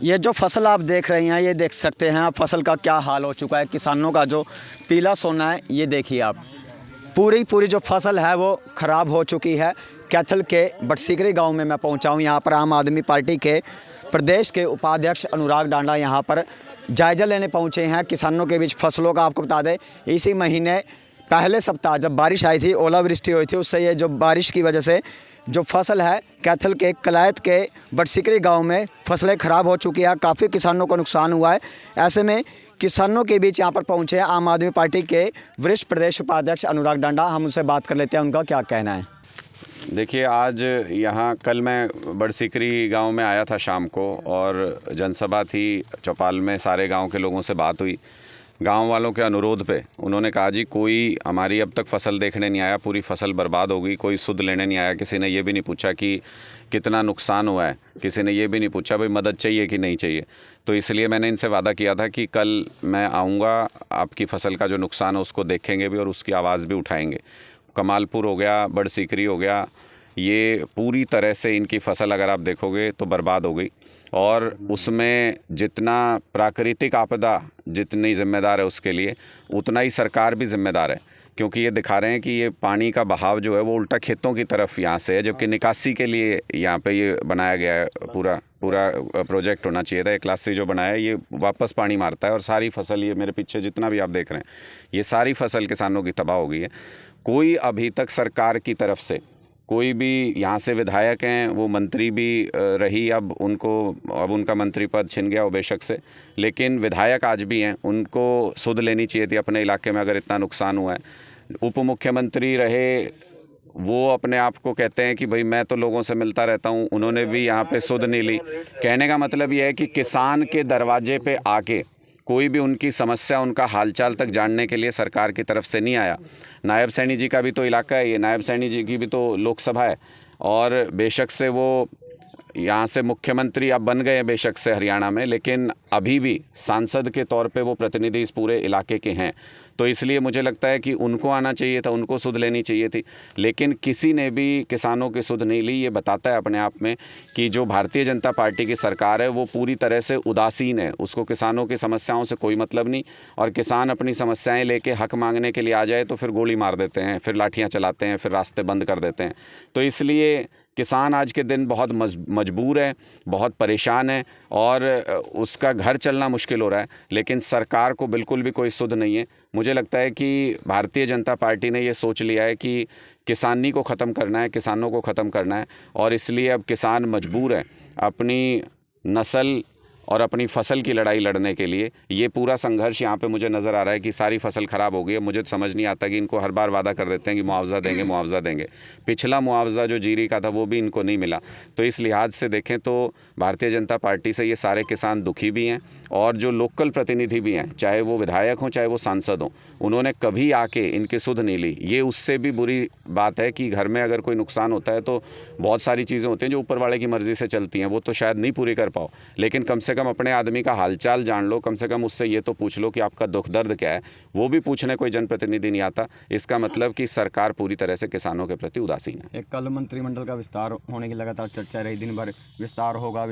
ये जो फसल आप देख रहे हैं, ये देख सकते हैं आप फसल का क्या हाल हो चुका है। किसानों का जो पीला सोना है, ये देखिए आप, पूरी जो फसल है वो ख़राब हो चुकी है। कैथल के बटसीकरी गांव में मैं पहुंचा हूं। यहाँ पर आम आदमी पार्टी के प्रदेश के उपाध्यक्ष अनुराग डांडा यहाँ पर जायज़ा लेने पहुंचे हैं किसानों के बीच फसलों का। आपको बता दें, इसी महीने पहले सप्ताह जब बारिश आई थी, ओलावृष्टि हुई थी, उससे ये जो बारिश की वजह से जो फसल है कैथल के कलायत के बटसीकरी गांव में फसलें ख़राब हो चुकी है। काफ़ी किसानों को नुकसान हुआ है। ऐसे में किसानों के बीच यहाँ पर पहुँचे हैं आम आदमी पार्टी के वरिष्ठ प्रदेश उपाध्यक्ष अनुराग डांडा। हम उनसे बात कर लेते हैं, उनका क्या कहना है। देखिए, आज यहाँ कल मैं बड़सीकरी गांव में आया था शाम को, और जनसभा थी चौपाल में। सारे गांव के लोगों से बात हुई। गांव वालों के अनुरोध पे उन्होंने कहा, जी कोई हमारी अब तक फसल देखने नहीं आया, पूरी फसल बर्बाद हो गई, कोई सुध लेने नहीं आया। किसी ने ये भी नहीं पूछा कि कितना नुकसान हुआ है, किसी ने ये भी नहीं पूछा भाई मदद चाहिए कि नहीं चाहिए। तो इसलिए मैंने इनसे वादा किया था कि कल मैं आऊँगा, आपकी फसल का जो नुकसान है उसको देखेंगे भी और उसकी आवाज़ भी उठाएँगे। कमालपुर हो गया, बड़सीकरी हो गया, ये पूरी तरह से इनकी फसल अगर आप देखोगे तो बर्बाद हो गई। और उसमें जितना प्राकृतिक आपदा जितनी ज़िम्मेदार है उसके लिए, उतना ही सरकार भी ज़िम्मेदार है। क्योंकि ये दिखा रहे हैं कि ये पानी का बहाव जो है वो उल्टा खेतों की तरफ यहाँ से है, जबकि निकासी के लिए यहाँ पे ये बनाया गया है। पूरा प्रोजेक्ट होना चाहिए था। एक क्लास सी जो बनाया है, ये वापस पानी मारता है और सारी फसल, ये मेरे पीछे जितना भी आप देख रहे हैं, ये सारी फसल किसानों की तबाह हो गई है। कोई अभी तक सरकार की तरफ से कोई भी, यहाँ से विधायक हैं, वो मंत्री भी रही, अब उनका मंत्री पद छिन गया वो बेशक से, लेकिन विधायक आज भी हैं, उनको सुध लेनी चाहिए थी अपने इलाके में अगर इतना नुकसान हुआ है। उप मुख्यमंत्री रहे, वो अपने आप को कहते हैं कि भाई मैं तो लोगों से मिलता रहता हूँ, उन्होंने भी यहाँ पे सुध नहीं ली। कहने का मतलब ये है कि किसान के दरवाजे पे आके कोई भी उनकी समस्या, उनका हालचाल तक जानने के लिए सरकार की तरफ से नहीं आया। नायब सैनी जी का भी तो इलाका है ये, नायब सैनी जी की भी तो लोकसभा है, और बेशक से वो यहाँ से मुख्यमंत्री अब बन गए हैं बेशक से हरियाणा में, लेकिन अभी भी सांसद के तौर पे वो प्रतिनिधि इस पूरे इलाके के हैं। तो इसलिए मुझे लगता है कि उनको आना चाहिए था, उनको सुध लेनी चाहिए थी, लेकिन किसी ने भी किसानों की सुध नहीं ली। ये बताता है अपने आप में कि जो भारतीय जनता पार्टी की सरकार है वो पूरी तरह से उदासीन है। उसको किसानों की समस्याओं से कोई मतलब नहीं, और किसान अपनी समस्याएं लेके हक मांगने के लिए आ जाए तो फिर गोली मार देते हैं, फिर लाठियाँ चलाते हैं, फिर रास्ते बंद कर देते हैं। तो इसलिए किसान आज के दिन बहुत मजबूर है, बहुत परेशान है, और उसका घर चलना मुश्किल हो रहा है। लेकिन सरकार को बिल्कुल भी कोई सुध नहीं है। मुझे लगता है कि भारतीय जनता पार्टी ने ये सोच लिया है कि किसानी को ख़त्म करना है, किसानों को ख़त्म करना है, और इसलिए अब किसान मजबूर है अपनी नस्ल और अपनी फसल की लड़ाई लड़ने के लिए। ये पूरा संघर्ष यहाँ पे मुझे नज़र आ रहा है कि सारी फसल ख़राब हो गई है। मुझे तो समझ नहीं आता कि इनको हर बार वादा कर देते हैं कि मुआवजा देंगे, मुआवजा देंगे। पिछला मुआवजा जो जीरी का था वो भी इनको नहीं मिला। तो इस लिहाज से देखें तो भारतीय जनता पार्टी से ये सारे किसान दुखी भी हैं, और जो लोकल प्रतिनिधि भी हैं, चाहे वो विधायक हों चाहे वो सांसद हों, उन्होंने कभी आके इनकी सुध नहीं ली। ये उससे भी बुरी बात है कि घर में अगर कोई नुकसान होता है तो बहुत सारी चीज़ें होती हैं जो ऊपर वाले की मर्ज़ी से चलती हैं, वो तो शायद नहीं पूरी कर पाओ, लेकिन कम से कम अपने आदमी का हालचाल जान लो, कम से कम उससे ये तो पूछ लो कि आपका दुख दर्द क्या है। वो भी पूछने कोई जनप्रतिनिधि नहीं आता। इसका मतलब कि सरकार पूरी तरह से किसानों के प्रति उदासीन है। एक कल मंत्रिमंडल का विस्तार होने की लगातार चर्चा रही, दिन भर विस्तार होगा।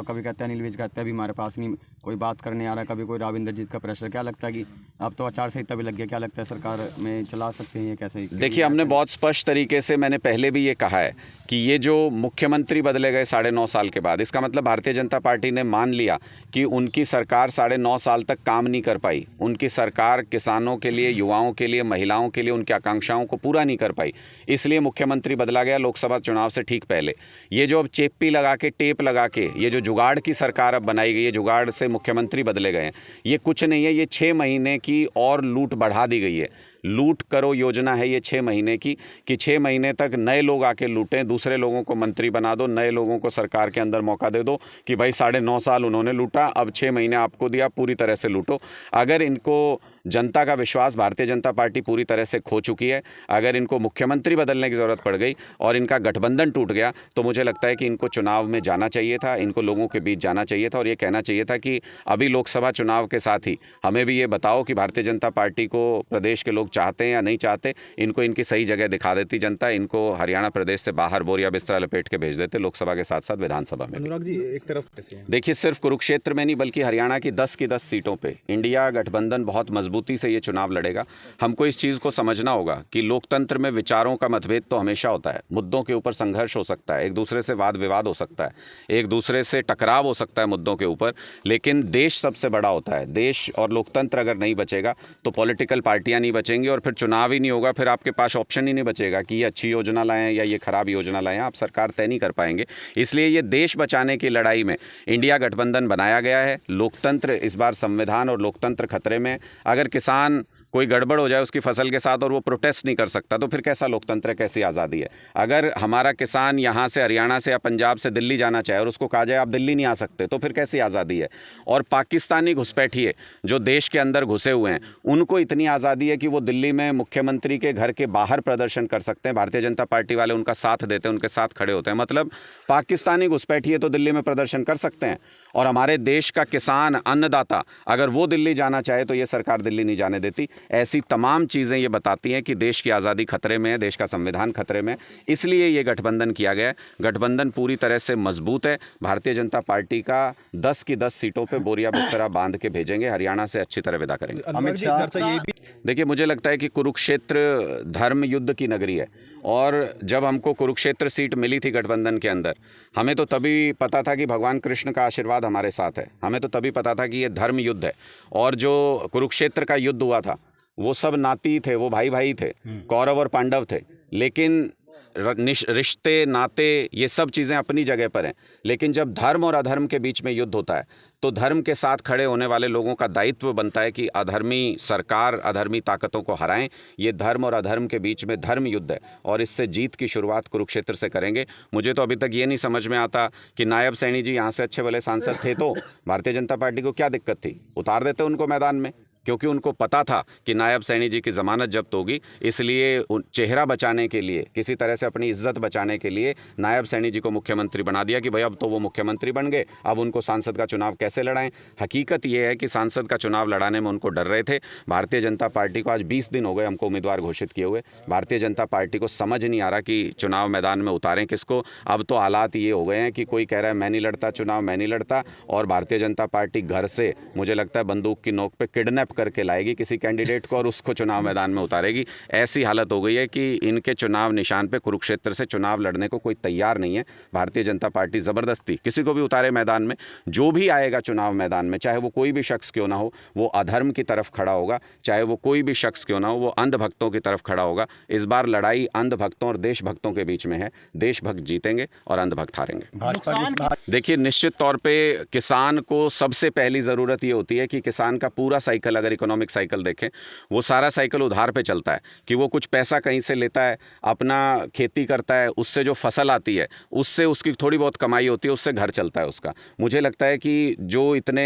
कभी कहते हैं अनिल विज, कहते हैं अभी हमारे पास नहीं कोई बात करने आ रहा, कभी कोई राविंदर जीत का प्रेशर। क्या लगता है कि अब तो आचार संहिता भी लग गया, क्या लगता है सरकार में चला सकते हैं ये कैसे? देखिए, हमने बहुत स्पष्ट तरीके से, मैंने पहले भी ये कहा है कि ये जो मुख्यमंत्री बदले गए 9.5 साल के बाद, इसका मतलब भारतीय जनता पार्टी ने मान लिया कि उनकी सरकार 9.5 साल तक काम नहीं कर पाई। उनकी सरकार किसानों के लिए, युवाओं के लिए, महिलाओं के लिए उनकी आकांक्षाओं को पूरा नहीं कर पाई, इसलिए मुख्यमंत्री बदला गया लोकसभा चुनाव से ठीक पहले। ये जो अब चेप्पी लगा के, टेप लगा के, ये जो जुगाड़ की सरकार अब बनाई गई है, जुगाड़ से मुख्यमंत्री बदले गए हैं, ये कुछ नहीं है। ये 6 महीने की और लूट बढ़ा दी गई है। लूट करो योजना है ये 6 महीने की, कि 6 महीने तक नए लोग आके लूटें, दूसरे लोगों को मंत्री बना दो, नए लोगों को सरकार के अंदर मौका दे दो कि भाई 9.5 साल उन्होंने लूटा, अब 6 महीने आपको दिया, पूरी तरह से लूटो। अगर इनको जनता का विश्वास भारतीय जनता पार्टी पूरी तरह से खो चुकी है। अगर इनको मुख्यमंत्री बदलने की ज़रूरत पड़ गई और इनका गठबंधन टूट गया तो मुझे लगता है कि इनको चुनाव में जाना चाहिए था, इनको लोगों के बीच जाना चाहिए था और ये कहना चाहिए था कि अभी लोकसभा चुनाव के साथ ही हमें भी ये बताओ कि भारतीय जनता पार्टी को प्रदेश के लोग चाहते हैं या नहीं चाहते। इनको इनकी सही जगह दिखा देती जनता, इनको हरियाणा प्रदेश से बाहर बोरिया बिस्तरा लपेट के भेज देते लोकसभा के साथ साथ विधानसभा में भी। अनुराग जी, एक तरफ कैसे हैं? देखिए, सिर्फ कुरुक्षेत्र में नहीं बल्कि हरियाणा की 10 की 10 सीटों पे इंडिया गठबंधन बहुत मजबूती से ये चुनाव लड़ेगा। हमको इस चीज़ को समझना होगा कि लोकतंत्र में विचारों का मतभेद तो हमेशा होता है, मुद्दों के ऊपर संघर्ष हो सकता है, एक दूसरे से वाद विवाद हो सकता है, एक दूसरे से टकराव हो सकता है मुद्दों के ऊपर, लेकिन देश सबसे बड़ा होता है। देश और लोकतंत्र अगर नहीं बचेगा तो पॉलिटिकल पार्टियां नहीं बचेंगी और फिर चुनाव ही नहीं होगा, फिर आपके पास ऑप्शन ही नहीं बचेगा कि ये अच्छी योजना लाएं या ये खराब योजना लाएं, आप सरकार तय नहीं कर पाएंगे। इसलिए ये देश बचाने की लड़ाई में इंडिया गठबंधन बनाया गया है। लोकतंत्र इस बार, संविधान और लोकतंत्र खतरे में। अगर किसान कोई गड़बड़ हो जाए उसकी फसल के साथ और वो प्रोटेस्ट नहीं कर सकता तो फिर कैसा लोकतंत्र है, कैसी आज़ादी है। अगर हमारा किसान यहाँ से हरियाणा से या पंजाब से दिल्ली जाना चाहे और उसको कहा जाए आप दिल्ली नहीं आ सकते तो फिर कैसी आज़ादी है। और पाकिस्तानी घुसपैठिए जो देश के अंदर घुसे हुए हैं उनको इतनी आज़ादी है कि वो दिल्ली में मुख्यमंत्री के घर के बाहर प्रदर्शन कर सकते हैं। भारतीय जनता पार्टी वाले उनका साथ देते हैं, उनके साथ खड़े होते हैं। मतलब पाकिस्तानी घुसपैठिए तो दिल्ली में प्रदर्शन कर सकते हैं और हमारे देश का किसान, अन्नदाता, अगर वो दिल्ली जाना चाहे तो ये सरकार दिल्ली नहीं जाने देती। ऐसी तमाम चीज़ें ये बताती हैं कि देश की आज़ादी खतरे में है, देश का संविधान खतरे में है। इसलिए ये गठबंधन किया गया है। गठबंधन पूरी तरह से मजबूत है। भारतीय जनता पार्टी का 10 की 10 सीटों पे बोरिया बिस्तरा बांध के भेजेंगे, हरियाणा से अच्छी तरह विदा करेंगे। अनुराग जी, चर्चा ये भी देखिए, मुझे लगता है कि कुरुक्षेत्र धर्म युद्ध की नगरी है और जब हमको कुरुक्षेत्र सीट मिली थी गठबंधन के अंदर, हमें तो तभी पता था कि भगवान कृष्ण का आशीर्वाद हमारे साथ है। हमें तो तभी पता था कि ये धर्म युद्ध है। और जो कुरुक्षेत्र का युद्ध हुआ था वो सब नाती थे, वो भाई भाई थे, कौरव और पांडव थे। लेकिन रिश्ते, नाते, ये सब चीज़ें अपनी जगह पर हैं। लेकिन जब धर्म और अधर्म के बीच में युद्ध होता है तो धर्म के साथ खड़े होने वाले लोगों का दायित्व बनता है कि अधर्मी सरकार, अधर्मी ताकतों को हराएं। ये धर्म और अधर्म के बीच में धर्म युद्ध है और इससे जीत की शुरुआत कुरुक्षेत्र से करेंगे। मुझे तो अभी तक ये नहीं समझ में आता कि नायब सैनी जी यहाँ से अच्छे भले सांसद थे तो भारतीय जनता पार्टी को क्या दिक्कत थी, उतार देते उनको मैदान में, क्योंकि उनको पता था कि नायब सैनी जी की ज़मानत जब्त होगी। इसलिए चेहरा बचाने के लिए, किसी तरह से अपनी इज्जत बचाने के लिए नायब सैनी जी को मुख्यमंत्री बना दिया कि भाई अब तो वो मुख्यमंत्री बन गए, अब उनको सांसद का चुनाव कैसे लड़ाएं। हकीकत ये है कि सांसद का चुनाव लड़ाने में उनको डर रहे थे। भारतीय जनता पार्टी को आज 20 दिन हो गए हमको उम्मीदवार घोषित किए हुए। भारतीय जनता पार्टी को समझ नहीं आ रहा कि चुनाव मैदान में उतारें किसको। अब तो हालात ये हो गए हैं कि कोई कह रहा है मैं नहीं लड़ता चुनाव, मैं नहीं लड़ता, और भारतीय जनता पार्टी घर से, मुझे लगता है बंदूक की नोक पर किडनैप करके लाएगी किसी कैंडिडेट को और उसको चुनाव मैदान में उतारेगी। ऐसी हालत हो गई है कि इनके चुनाव निशान पे कुरुक्षेत्र से चुनाव लड़ने को कोई तैयार नहीं है। भारतीय जनता पार्टी ज़बरदस्ती किसी को भी उतारे मैदान में, जो भी आएगा चुनाव मैदान में, चाहे वो कोई भी शख्स क्यों ना हो, वो अधर्म की तरफ खड़ा होगा, चाहे वो कोई भी शख्स क्यों ना हो, वो अंधभक्तों की तरफ खड़ा होगा। इस बार लड़ाई अंधभक्तों और देशभक्तों के बीच में है। देशभक्त जीतेंगे और अंधभक्त हारेंगे। देखिए, निश्चित तौर पे किसान को सबसे पहली ज़रूरत ये होती है कि किसान का पूरा साइकिल, अगर इकोनॉमिक साइकिल देखें, वो सारा साइकिल उधार पे चलता है कि वो कुछ पैसा कहीं से लेता है, अपना खेती करता है, उससे जो फसल आती है उससे उसकी थोड़ी बहुत कमाई होती है, उससे घर चलता है उसका। मुझे लगता है कि जो इतने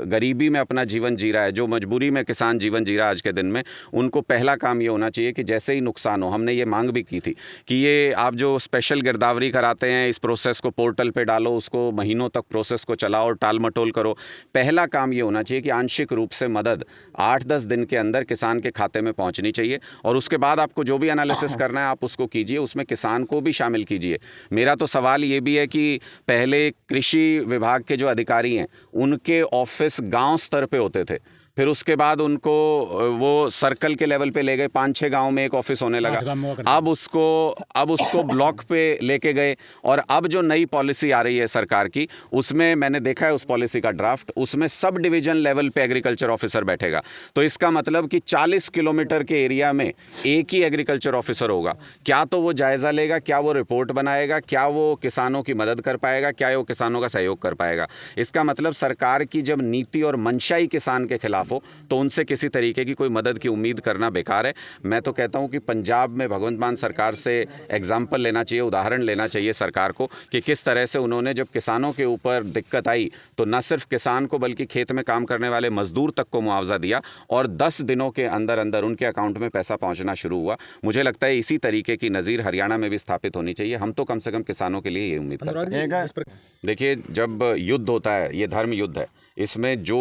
गरीबी में अपना जीवन जी रहा है, जो मजबूरी में किसान जीवन जी रहा है आज के दिन में, उनको पहला काम ये होना चाहिए कि जैसे ही नुकसान हो, हमने ये मांग भी की थी कि ये आप जो स्पेशल गिरदावरी कराते हैं, इस प्रोसेस को पोर्टल पे डालो, उसको महीनों तक प्रोसेस को चलाओ और टाल मटोल करो। पहला काम ये होना चाहिए कि आंशिक रूप से मदद 8-10 दिन के अंदर किसान के खाते में पहुंचनी चाहिए और उसके बाद आपको जो भी एनालिसिस करना है आप उसको कीजिए, उसमें किसान को भी शामिल कीजिए। मेरा तो सवाल ये भी है कि पहले कृषि विभाग के जो अधिकारी हैं उनके ऑफिस गांव स्तर पे होते थे, फिर उसके बाद उनको वो सर्कल के लेवल पे ले गए, 5-6 गांव में एक ऑफिस होने लगा, अब उसको ब्लॉक पे लेके गए। और अब जो नई पॉलिसी आ रही है सरकार की, उसमें मैंने देखा है उस पॉलिसी का ड्राफ्ट, उसमें सब डिवीजन लेवल पे एग्रीकल्चर ऑफिसर बैठेगा। तो इसका मतलब कि 40 किलोमीटर के एरिया में एक ही एग्रीकल्चर ऑफिसर होगा। क्या तो वो जायज़ा लेगा, क्या वो रिपोर्ट बनाएगा, क्या वो किसानों की मदद कर पाएगा, क्या वो किसानों का सहयोग कर पाएगा। इसका मतलब सरकार की जब नीति और मंशा ही किसान के खिलाफ खिलाफ हो, तो उनसे किसी तरीके की कोई मदद की उम्मीद करना बेकार है। मैं तो कहता हूं कि पंजाब में भगवंत मान सरकार से एग्जाम्पल लेना चाहिए, उदाहरण लेना चाहिए सरकार को कि किस तरह से उन्होंने जब किसानों के ऊपर दिक्कत आई तो न सिर्फ किसान को बल्कि खेत में काम करने वाले मजदूर तक को मुआवजा दिया और 10 दिनों के अंदर अंदर उनके अकाउंट में पैसा पहुंचना शुरू हुआ। मुझे लगता है इसी तरीके की नज़ीर हरियाणा में भी स्थापित होनी चाहिए। हम तो कम से कम किसानों के लिए ये उम्मीद करते हैं। देखिए, जब युद्ध होता है, ये धर्म युद्ध है, इसमें जो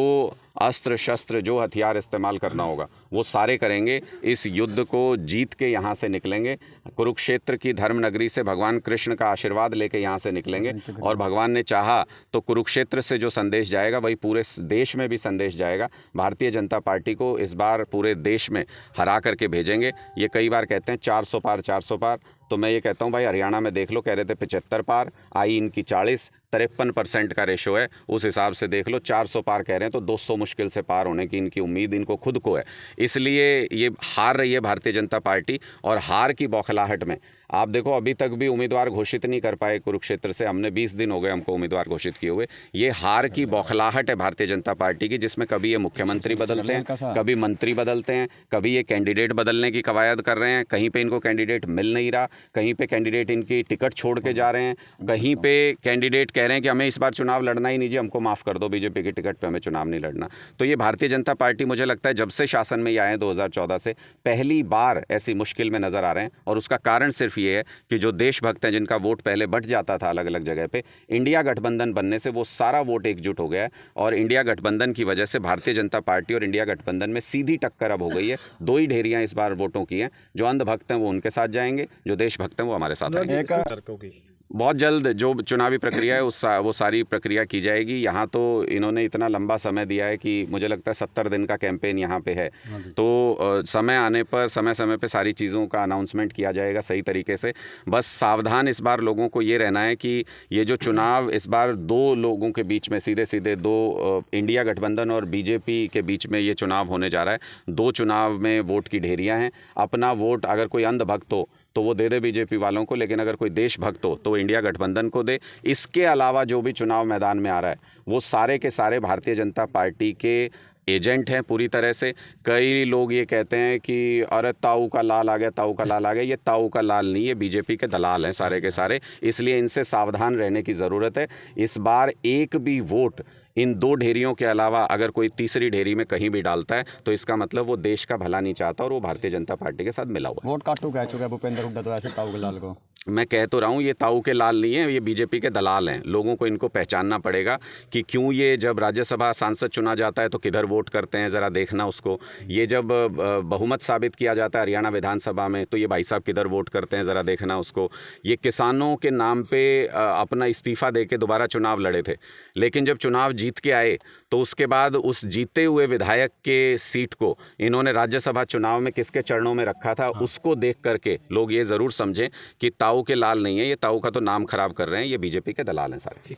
अस्त्र शस्त्र जो हथियार इस्तेमाल करना होगा वो सारे करेंगे। इस युद्ध को जीत के यहाँ से निकलेंगे। कुरुक्षेत्र की धर्म नगरी से भगवान कृष्ण का आशीर्वाद लेके यहाँ से निकलेंगे और भगवान ने चाहा तो कुरुक्षेत्र से जो संदेश जाएगा वही पूरे देश में भी संदेश जाएगा। भारतीय जनता पार्टी को इस बार पूरे देश में हरा करके भेजेंगे। ये कई बार कहते हैं 400 पार 400 पार, तो मैं ये कहता हूँ भाई हरियाणा में देख लो, कह रहे थे 75 पार, आई इनकी 40, 53% का रेशो है, उस हिसाब से देख लो 400 पार कह रहे हैं तो 200 मुश्किल से पार होने की इनकी उम्मीद इनको खुद को है। इसलिए ये हार रही है भारतीय जनता पार्टी और हार की बौखलाहट में आप देखो अभी तक भी उम्मीदवार घोषित नहीं कर पाए कुरुक्षेत्र से। हमने 20 दिन हो गए हमको उम्मीदवार घोषित किए हुए। ये हार की बौखलाहट है भारतीय जनता पार्टी की, जिसमें कभी ये मुख्यमंत्री बदलते हैं, कभी मंत्री बदलते हैं, कभी ये कैंडिडेट बदलने की कवायद कर रहे हैं। कहीं पे इनको कैंडिडेट मिल नहीं रहा, कहीं पे कैंडिडेट इनकी टिकट छोड़ के जा रहे हैं, कहीं पे कैंडिडेट कह रहे हैं कि हमें इस बार चुनाव लड़ना ही नहीं जी, हमको माफ़ कर दो, बीजेपी की टिकट पर हमें चुनाव नहीं लड़ना। तो ये भारतीय जनता पार्टी मुझे लगता है जब से शासन में ये आए 2014 से पहली बार ऐसी मुश्किल में नज़र आ रहे हैं। और उसका कारण सिर्फ ये है कि जो देशभक्त हैं जिनका वोट पहले बट जाता था अलग अलग जगह पे, इंडिया गठबंधन बनने से वो सारा वोट एकजुट हो गया है और इंडिया गठबंधन की वजह से भारतीय जनता पार्टी और इंडिया गठबंधन में सीधी टक्कर अब हो गई है। दो ही ढेरियां इस बार वोटों की हैं, जो अंधभक्त हैं वो उनके साथ जाएंगे, जो देशभक्त हैं वो हमारे साथ आएंगे। बहुत जल्द जो चुनावी प्रक्रिया है वो सारी प्रक्रिया की जाएगी। यहाँ तो इन्होंने इतना लंबा समय दिया है कि मुझे लगता है 70 दिन का कैंपेन यहाँ पे है, तो समय आने पर समय समय पे सारी चीज़ों का अनाउंसमेंट किया जाएगा सही तरीके से। बस सावधान इस बार लोगों को ये रहना है कि ये जो चुनाव इस बार दो लोगों के बीच में सीधे सीधे दो इंडिया गठबंधन और बीजेपी के बीच में ये चुनाव होने जा रहा है। दो चुनाव में वोट की ढेरियाँ हैं। अपना वोट अगर कोई अंधभक्त हो तो वो दे दे बीजेपी वालों को, लेकिन अगर कोई देशभक्त हो तो वो इंडिया गठबंधन को दे। इसके अलावा जो भी चुनाव मैदान में आ रहा है वो सारे के सारे भारतीय जनता पार्टी के एजेंट हैं पूरी तरह से। कई लोग ये कहते हैं कि अरे ताऊ का लाल आ गया, ताऊ का लाल आ गया। ये ताऊ का लाल नहीं, ये बीजेपी के दलाल हैं सारे के सारे, इसलिए इनसे सावधान रहने की ज़रूरत है। इस बार एक भी वोट इन दो ढेरियों के अलावा अगर कोई तीसरी ढेरी में कहीं भी डालता है तो इसका मतलब वो देश का भला नहीं चाहता और वो भारतीय जनता पार्टी के साथ मिला हुआ है। वोट काटू कह चुका है भूपेंद्र हुड्डा तो ऐसे ताऊ के लाल को। मैं कह तो रहा हूँ ये ताऊ के लाल नहीं है, ये बीजेपी के दलाल हैं। लोगों को इनको पहचानना पड़ेगा कि क्यों ये जब राज्यसभा सांसद चुना जाता है तो किधर वोट करते हैं, ज़रा देखना उसको। ये जब बहुमत साबित किया जाता है हरियाणा विधानसभा में तो ये भाई साहब किधर वोट करते हैं, ज़रा देखना उसको। ये किसानों के नाम पे अपना इस्तीफ़ा दे के दोबारा चुनाव लड़े थे, लेकिन जब चुनाव जीत के आए तो उसके बाद उस जीते हुए विधायक के सीट को इन्होंने राज्यसभा चुनाव में किसके चरणों में रखा था, उसको देख करके लोग ये ज़रूर समझें कि ताऊ के लाल नहीं है, ये ताऊ का तो नाम खराब कर रहे हैं, ये बीजेपी के दलाल हैं सारे।